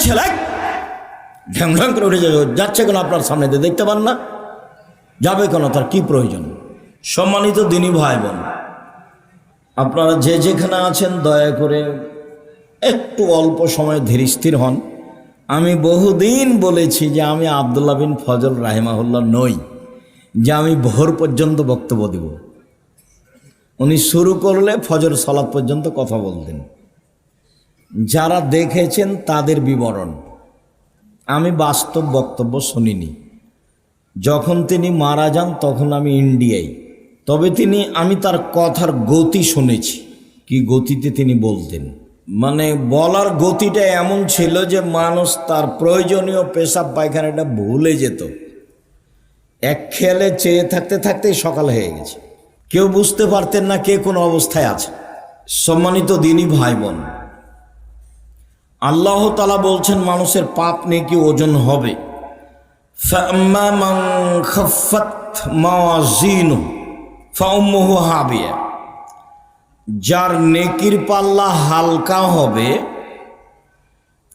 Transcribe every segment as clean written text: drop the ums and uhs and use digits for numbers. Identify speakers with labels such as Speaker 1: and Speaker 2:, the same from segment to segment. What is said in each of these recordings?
Speaker 1: ছেলে ঢ্যাং ঢ্যাং করে উঠে যাচ্ছে কেন আপনার সামনে দিয়ে দেখতে পান না? যাবে কেন? তার কি প্রয়োজন? সম্মানিত দিনী ভাই বোন, আপনারা যে যেখানে আছেন দয়া করে একটু অল্প সময় ধীর স্থির হন। আমি বহুদিন বলেছি যে আমি আব্দুল্লাহ বিন ফজল রাহিমাহুল্লাহ নই যে আমি ভোর পর্যন্ত বক্তব্য দেব। উনি শুরু করলে ফজর সালাত পর্যন্ত কথা বলতেন। যারা দেখেছেন তাদের বিবরণ, আমি বাস্তব বক্তব্য শুনিনি। যখন তিনি মারা যান তখন আমি ইন্ডিয়ায়, তবে আমি তার কথার গতি শুনেছি, কি গতিতে তিনি বলতেন। মানে বলার গতিটা এমন ছিল যে মানুষ তার প্রয়োজনীয় পেশাব পায়খানাটা ভুলে যেত। এক খেয়ালে চেয়ে থাকতে থাকতেই সকাল হয়ে গেছে, কেউ বুঝতে পারতেন না কে কোন অবস্থায় আছে। সম্মানিত দিনী ভাই বোন, আল্লাহ তাআলা বলছেন মানুষের পাপ নেকি ওজন হবে। ফাম্মা মান খাফফাত মাওয়াজিনুহু ফাউম্মুহু হাবিয়া, যার নেকির পাল্লা হালকা হবে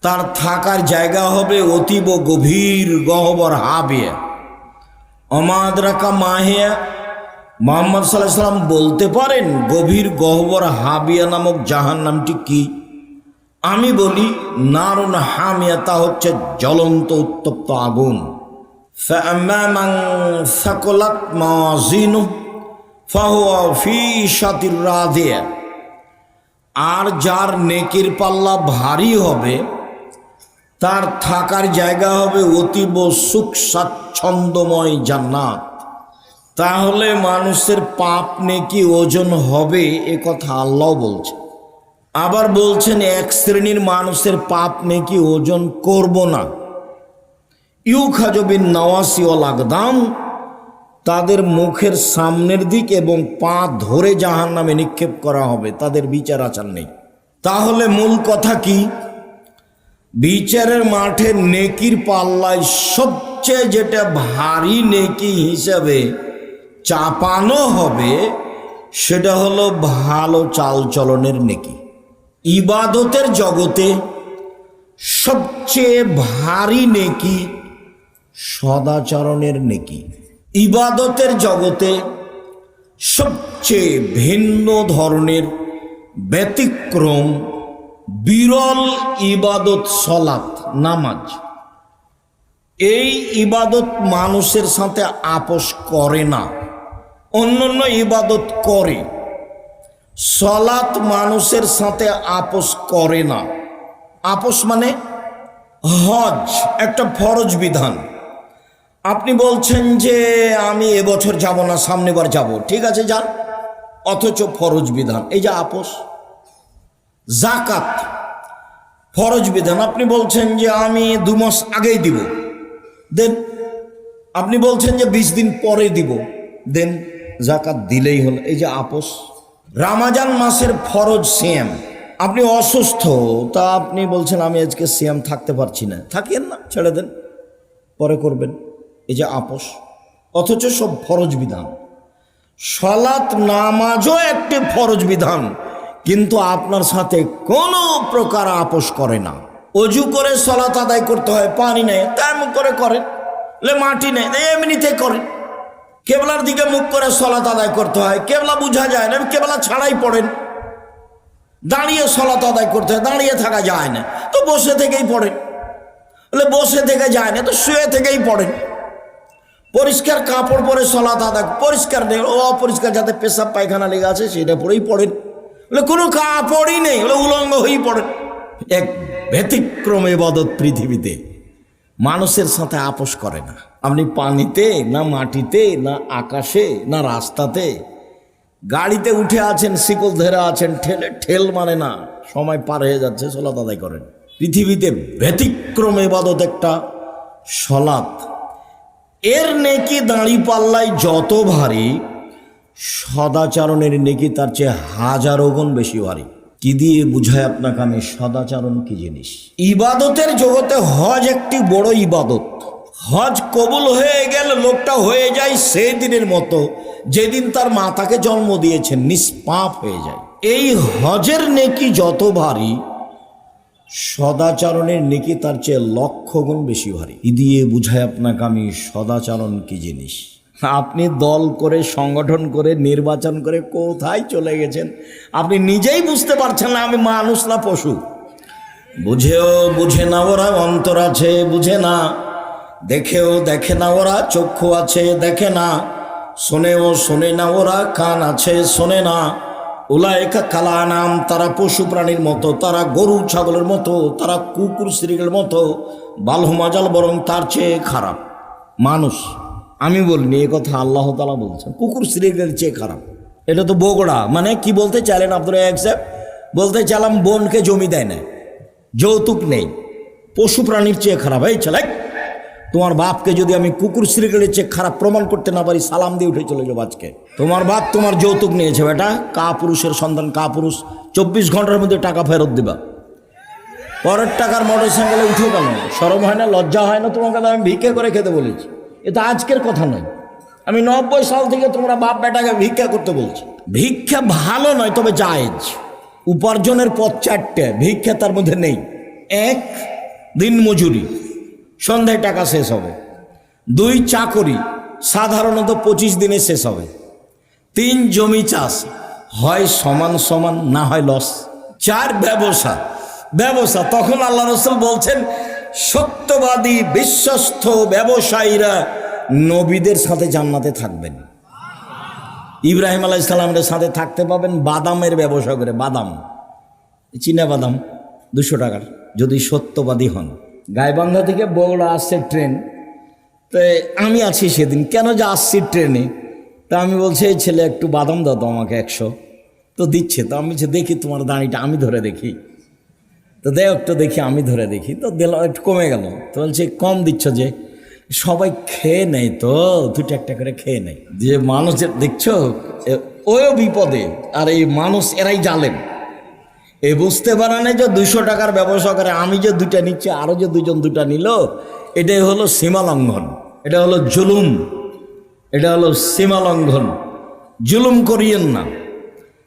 Speaker 1: তার থাকার জায়গা হবে অতীব গভীর গহ্বর হাবিয়া। অমাদ্রাকা মাহিয়া, মুহাম্মদ সাল্লাল্লাহু আলাইহি ওয়াসাল্লাম বলতে পারেন গভীর গহ্বর হাবিয়া নামক জাহান্নামটি কি? আমি বলি নারুন হামিয়া, তা হচ্ছে জ্বলন্ত উত্তপ্ত আগুন। ফাআম্মা মান সাকুলাত মাওয়াজিনুহু ফাহুয়া ফি শাতির রাদিয়া, আর যার নেকির পাল্লা ভারী হবে তার থাকার জায়গা হবে অতীব সুখ স্বাচ্ছন্দ্যময় জান্নাত। তাহলে মানুষের পাপ নেকি ওজন হবে, এ কথা আল্লাহ বলছে। আবার বলছেন এক শ্রেণীর মানুষের পাপ নেকি ওজন করব না। ইউখাযু বিন নাওয়াসি ওয়াল আকদাম, তাদের মুখের সামনের দিক এবং পা ধরে জাহান্নামে নিক্ষেপ করা হবে, তাদের বিচার আচার নেই। তাহলে মূল কথা কি? বিচারের মাঠে নেকির পাল্লায় সবচেয়ে যেটা ভারী নেকি হিসাবে চাপানো হবে সেটা হলো ভালো চালচলনের নেকি। ইবাদতের জগতে সবচেয়ে ভারী নেকি সদাচরণের নেকি। ইবাদতের জগতে সবচেয়ে ভিন্ন ধরনের ব্যতিক্রম বিরল ইবাদত সলাত, নামাজ। এই ইবাদত মানুষের সাথে আপোষ করে না, অন্যান্য ইবাদত করে। সলাত মানুষের সাথে আপোষ করে না। আপোষ মানে হজ একটা ফরজ বিধান। আপনি বলছেন যে আমি এবছর যাব না, সামনেবার যাব, ঠিক আছে যান, অথচ ফরজ বিধান, এই যে আপোষ। যাকাত ফরজ বিধান, আপনি বলছেন যে আমি 2 মাস আগেই দিব, দেন। আপনি বলছেন যে 20 দিন পরে দিব, দেন, যাকাত দিলেই হলো, এই যে আপোষ। রমজান মাসের ফরজ সিয়াম, আপনি অসুস্থ, তা আপনি বলছেন আমি আজকে সিয়াম থাকতে পারছি না, থাকেন না, ছেড়ে দেন, পরে করবেন, এই যে আপোষ। অথচ সব ফরজ বিধান। সালাত নামাজও একটি ফরজ বিধান, কিন্তু আপনার সাথে কোনো প্রকার আপোষ করে না। অজু করে সালাত আদায় করতে হয়, পানি নেই, তেমন করে করেন। মাটি নেই, এমনিতে করেন। কেবলার দিকে মুখ করে সালাত আদায় করতে হয়, কেবলা বোঝা যায় না, কেবলা ছাড়াই পড়েন। দাঁড়িয়ে সালাত আদায় করতে হয়, দাঁড়িয়ে থাকা যায় না, তো বসে থেকেই পড়েন। বসে থেকে যায় না, তো শুয়ে থেকেই পড়েন। পরিষ্কার কাপড় পরে সালাত আদায়, পরিষ্কার নেই, অপরিষ্কার যাতে পেশাব পায়খানা লেগে আছে সেটা পরেই পড়েন। কোনো কাপড়ই নেই, উলঙ্গ হয়েই পড়েন। এক ব্যতিক্রম ইবাদত পৃথিবীতে, মানুষের সাথে আপোষ করে না। আপনি পানিতে না মাটিতে না আকাশে না রাস্তাতে, গাড়িতে উঠে আছেন, শিকল ধরে আছেন, ঠেল মানে না, সময় পার হয়ে যাচ্ছে, সালাত আদায় করেন। পৃথিবীতে ব্যতিক্রম ইবাদত একটা সালাত। এর নেকি দাঁড়ি পাল্লায় যত ভারী, সদাচরণের নেকি তার চেয়ে হাজারো গুণ বেশি ভারী। কি দিয়ে বুঝায় আপনাকে আমি সদাচরণ কি জিনিস? ইবাদতের জগতে হজ একটি বড় ইবাদত। হজ কবুল হয়ে গেল লোকটা হয়ে যায় সেই দিনের মতো যেদিন তার মাতাকে জন্ম দিয়েছেন, নিষ্পাপ হয়ে যায়। এই হজের নেকি যত ভারী, সদাচরণের নেকি তার চেয়ে লক্ষ গুণ বেশি ভারী। কি দিয়ে বুঝায় আপনাকে আমি সদাচরণ কি জিনিস? আপনি দল করে, সংগঠন করে, নির্বাচন করে কোথায় চলে গেছেন আপনি নিজেই বুঝতে পারছেন না। আমি মানুষ না পশু? বুঝেও বুঝে না ওরা, অন্তর আছে বুঝে না, দেখেও দেখে না ওরা, চক্ষু আছে দেখে না, শোনেও শোনে না ওরা, কান আছে শোনে না। উলায়েকা কালা নাম, তারা পশু প্রাণীর মতো, তারা গরু ছাগলের মতো, তারা কুকুর শ্রীগের মতো, বালহুমাজাল, বরং তার চেয়ে খারাপ মানুষ। আমি বলিনি, এ কথা আল্লাহ তাআলা বলছেন, কুকুর শ্রীগের চেয়ে খারাপ। এটা তো বগড়া। মানে কি বলতে চাইলেন আব্দুল রাজ্জাক সাহেব? বলতে চাইলাম বোনকে জমি দেয় না, যৌতুক নেই, পশু প্রাণীর চেয়ে খারাপ। এই ছেলে, তোমার বাপকে যদি আমি কুকুর শ্রীগের চেয়ে খারাপ প্রমাণ করতে না পারি, সালাম দিয়ে উঠে চলে যাবো আজকে। তোমার বাপ তোমার যৌতুক নিয়েছে বেটা, কা পুরুষের সন্তান, কা পুরুষ, 24 ঘন্টার মধ্যে টাকা ফেরত দিবা। পরের টাকার মোটর সাইকেলে উঠে গেল, শরম হয় না, লজ্জা হয় না? তোমাকে তো আমি ভিক্ষা করে খেতে বলেছি, এটা আজকের কথা নয়। আমি 90 সাল থেকে তোমরা বাপ বেটাকে ভিক্ষা করতে বলছি। ভিক্ষা ভালো নয়, তবে জায়েজ। উপার্জনের পথ 4টে, ভিক্ষা তার মধ্যে নেই। 1 দিন মজুরি, সন্ধ্যায় টাকা শেষ হবে। 2 চাকরি, সাধারণত 25 দিনে শেষ হবে। 3 জমি চাষ, হয় সমান সমান, না হয় লস। 4 ব্যবসা, ব্যবসা। তখন আল্লাহ রাসূল বলছেন, সত্যবাদী বিশ্বস্ত ব্যবসায়ীরা নবীদের সাথে জান্নাতে থাকবেন। ইব্রাহিম আলাইহিস সালামের সাথে থাকতে পাবেন বাদামের ব্যবসা করে। বাদাম, চীনা বাদাম 200 টাকার, যদি সত্যবাদী হন। গাইবান্ধা থেকে বগুড়া আসছে ট্রেন, তো আমি আছি সেদিন। কেন যে আসছি ট্রেনে, তা আমি বলছি, এই ছেলে একটু বাদাম দাও তো আমাকে 100। তো দিচ্ছে। তো আমি বলছি, দেখি তোমার দাঁড়িটা আমি ধরে দেখি। তো দেখ একটু দেখি, আমি ধরে দেখি। তো দিলাম, একটু কমে গেল। তো বলছে, কম দিচ্ছ যে? সবাই খেয়ে নেয় তো, 2টা একটা করে খেয়ে নেয়। যে মানুষের দেখছো, ওও বিপদে, আর এই মানুষ এরাই জালেন। এ বুঝতে পারে না যে 200 টাকার ব্যবসা করে, আমি যে 2টা নিচ্ছি, আরও যে 2জন 2টা নিল, এটাই হলো সীমা লঙ্ঘন, এটা হলো জুলুম, এটা হলো সীমা লঙ্ঘন। জুলুম করিয়েন না।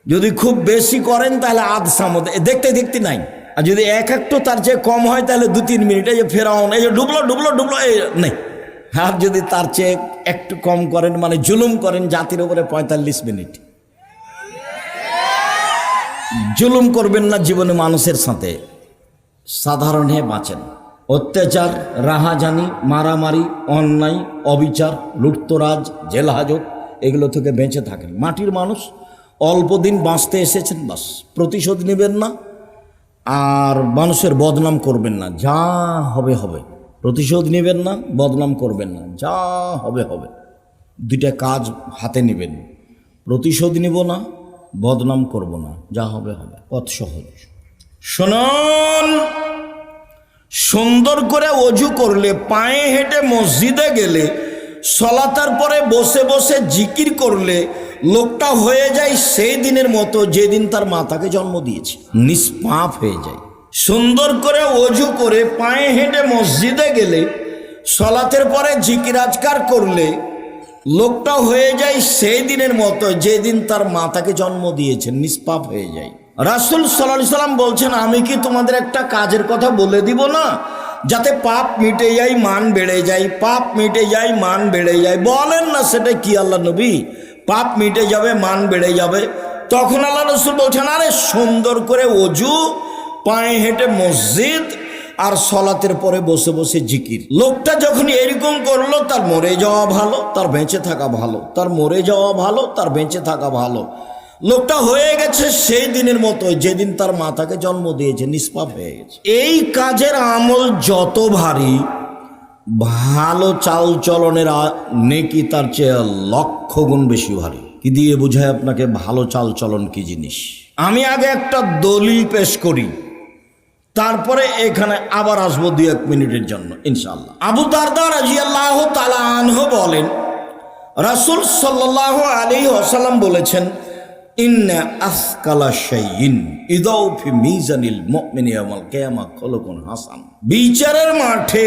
Speaker 1: যদি খুব বেশি করেন তাহলে আধ সামদ দেখতে দেখতে নাই, আর যদি একটু তার চেয়ে কম হয় তাহলে 2-3 মিনিট, এই যে ফেরাউন, এই যে ডুবলো ডুবলো ডুবলো, এই নেই। আর যদি তার চেয়ে একটু কম করেন, মানে জুলুম করেন জাতির উপরে, 45 মিনিট। জুলুম করবেন না জীবনে মানুষের সাথে, সাধারণ হয়ে বাঁচেন। অত্যাচার, রাহাজানি, মারামারি, অন্যায়, অবিচার, লুটতরাজ, জেল হাজত, এগুলো থেকে বেঁচে থাকেন। মাটির মানুষ, অল্প দিন বাঁচতে এসেছেন, বাস। প্রতিশোধ নেবেন না, আর মানুষের বদনাম করবেন না, যা হবে হবে। প্রতিশোধ নেবেন না, বদনাম করবেন না, যা হবে হবে। 2টা কাজ হাতে নেবেন, প্রতিশোধ নিব না, বদনাম করব না, যা হবে হবে। পথ সহজ। শুনুন, সুন্দর করে অজু করলে, পায়ে হেঁটে মসজিদে গেলে, সলাতার পরে বসে বসে জিকির করলে, লোকটা হয়ে যায় সেই দিনের মতো যেদিন তার মাতাকে জন্ম দিয়েছে, নিষ্পাপ হয়ে যায়। সুন্দর করে অজু করে পায়ে হেঁটে মসজিদে গেলে, সলাতের পরে জিকির আজকার করলে, লোকটা হয়ে যায় সেই দিনের মতো যেদিন তার মাতাকে জন্ম দিয়েছেন, নিষ্পাপ হয়ে যায়। রাসূল সাল্লাল্লাহু আলাইহি সাল্লাম বলছেন, আমি কি তোমাদের একটা কাজের কথা বলে দিব না, যাতে পাপ মিটে যায়, মান বেড়ে যায়? পাপ মিটে যায়, মান বেড়ে যায়। বলেন না, সেটা কি আল্লাহ নবী? পাপ মিটে যাবে, মান বেড়ে যাবে। তখন আল্লাহ রাসূল বলছেন, আরে সুন্দর করে অজু, পায়ে হেঁটে মসজিদ, আর সলাতের পরে বসে বসে জিকির। লোকটা যখন এরকম করলো, তার মরে যাওয়া ভালো, তার বেঁচে থাকা ভালো, তার মরে যাওয়া ভালো, তার বেঁচে থাকা ভালো। লোকটা হয়ে গেছে সেই দিনের মতো যেদিন তার মাতাকে জন্ম দিয়েছে, নিষ্পাপ হয়ে গেছে। এই কাজের আমল যত ভারী, ভালো চাল চলনের নেকি তার চেয়ে লক্ষ গুণ বেশি ভারী। কি দিয়ে বুঝায় আপনাকে ভালো চাল চলন কি জিনিস? আমি আগে একটা দলিল পেশ করি, তারপরে এখানে আবার আসবো 2-1 মিনিটের জন্য ইনশাআল্লাহ। আবু দারদা রাদিয়াল্লাহু তাআলা আনহু বলেন, রাসূল সাল্লাল্লাহু আলাইহি ওয়াসাল্লাম বলেছেন, ইন্না আসকালা শাইইন ইদাউ ফি মিজানিল মুমিনি ইয়াউমাল কিয়ামা খুলুকুন হাসান। বিচারের মাঠে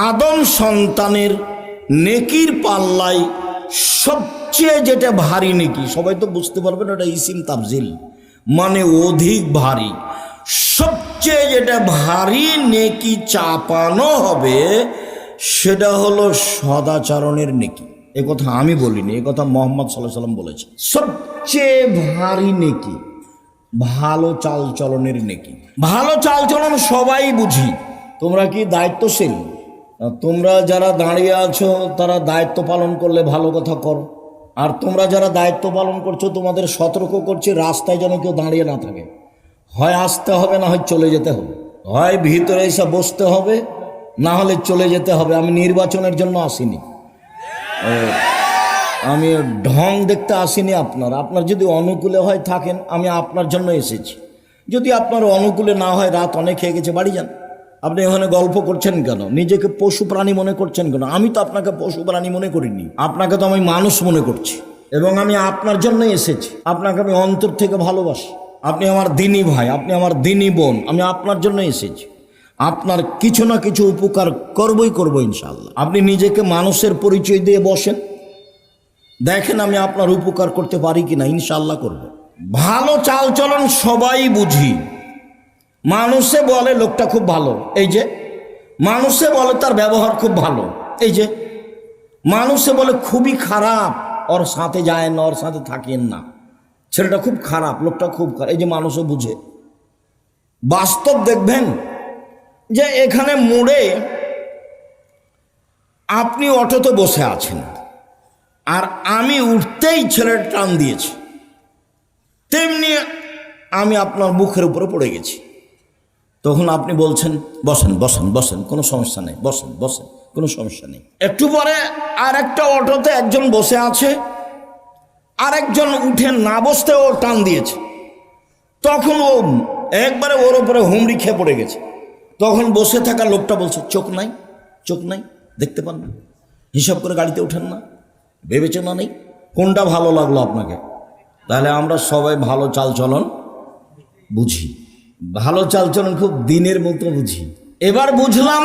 Speaker 1: আদম সন্তানের নেকির পাল্লায় সবচেয়ে যেটা ভারী নেকি, সবাই তো বুঝতে পারবেন, ওটা ইসিম তাফজিল, মানে অধিক ভারী। সবচেয়ে সবচেয়ে যেটা ভারী নেকি চাপানো হবে সেটা হলো সদাচরণের নেকি। এ কথা আমি বলিনি, এ কথা মুহাম্মদ সাল্লাল্লাহু আলাইহি ওয়াসাল্লাম বলেছে। সবচেয়ে ভারী নেকি ভালো চালচলনের নেকি। ভালো চালচলন সবাই বুঝি। তোমরা কি দায়িত্বশীল? তোমরা যারা দাঁড়িয়ে আছো তারা দায়িত্ব পালন করলে ভালো কথা করো, আর তোমরা যারা দায়িত্ব পালন করছো তোমাদের সতর্ক করছি রাস্তায় যেন কেউ দাঁড়িয়ে না থাকে। হয় আসতে হবে, না হয় চলে যেতে হবে। হয় ভিতরে এসে বসতে হবে, না হলে চলে যেতে হবে। আমি নির্বাচনের জন্য আসিনি, আমি ঢং দেখতে আসিনি। আপনার যদি অনুকূলে হয় থাকেন, আমি আপনার জন্য এসেছি। যদি আপনার অনুকূলে না হয়, রাত অনেক হয়ে গেছে, বাড়ি যান। আপনি এখানে গল্প করছেন কেন? নিজেকে পশু প্রাণী মনে করছেন কেন? আমি তো আপনাকে পশু প্রাণী মনে করিনি, আপনাকে তো আমি মানুষ মনে করছি, এবং আমি আপনার জন্যই এসেছি। আপনাকে আমি অন্তর থেকে ভালোবাসি। আপনি আমার দিনী ভাই, আপনি আমার দিনী বোন। আমি আপনার জন্য এসেছি, আপনার কিছু না কিছু উপকার করবো ইনশাআল্লাহ। আপনি নিজেকে মানুষের পরিচয় দিয়ে বসেন, দেখেন আমি আপনার উপকার করতে পারি কিনা। ইনশাআল্লাহ করব। ভালো চালচলন সবাই বুঝি। মানুষে বলে লোকটা খুব ভালো, এই যে মানুষে বলে তার ব্যবহার খুব ভালো, এই যে মানুষে বলে খুবই খারাপ, ওর সাথে যায় না, ওর সাথে থাকেন না, ছেলেটা খুব খারাপ, লোকটা খুব খারাপ, এই যে মানুষও বুঝে। বাস্তব দেখবেন যে এখানে মোড়ে আপনি অটোতে বসে আছেন, আর আমি উঠতেই ছেলের টান দিয়েছি, তেমনি আমি আপনার মুখের উপরে পড়ে গেছি। তখন আপনি বলছেন বসেন বসেন বসেন, কোনো সমস্যা নেই, বসেন বসেন, কোনো সমস্যা নেই। একটু পরে আর একটা অটোতে একজন বসে আছে, আরেকজন উঠে না বসতে ও টান দিয়েছে। তখন ও একবারে ওর উপরে হুমড়ি খেয়ে পড়ে গেছে। তখন বসে থাকা লোকটা বলছে চোখ নাই, চোখ নাই, দেখতে পান না, হিসাব করে গাড়িতে ওঠেন না, বিবেচনা নেই। কোনটা ভালো লাগলো আপনাকে? তাহলে আমরা সবাই ভালো চালচলন বুঝি, ভালো চালচলন খুব দিনের মতো বুঝি। এবার বুঝলাম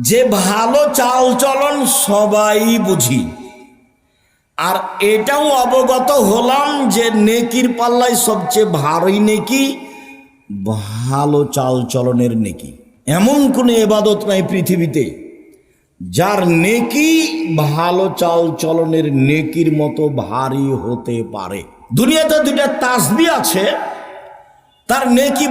Speaker 1: যে ভালো চালচলন সবাই বুঝি, আর এটাও অবগত হলাম যে নেকির পাল্লায় সবচেয়ে ভারী নেকি ভালো চালচলনের নেকি। এমন কোনো ইবাদত নাই পৃথিবীতে যার নেকি ভালো চালচলনের নেকির মতো ভারী হতে পারে। দুনিয়াতে দুইটা তাসবিহ আছে, তার নেকি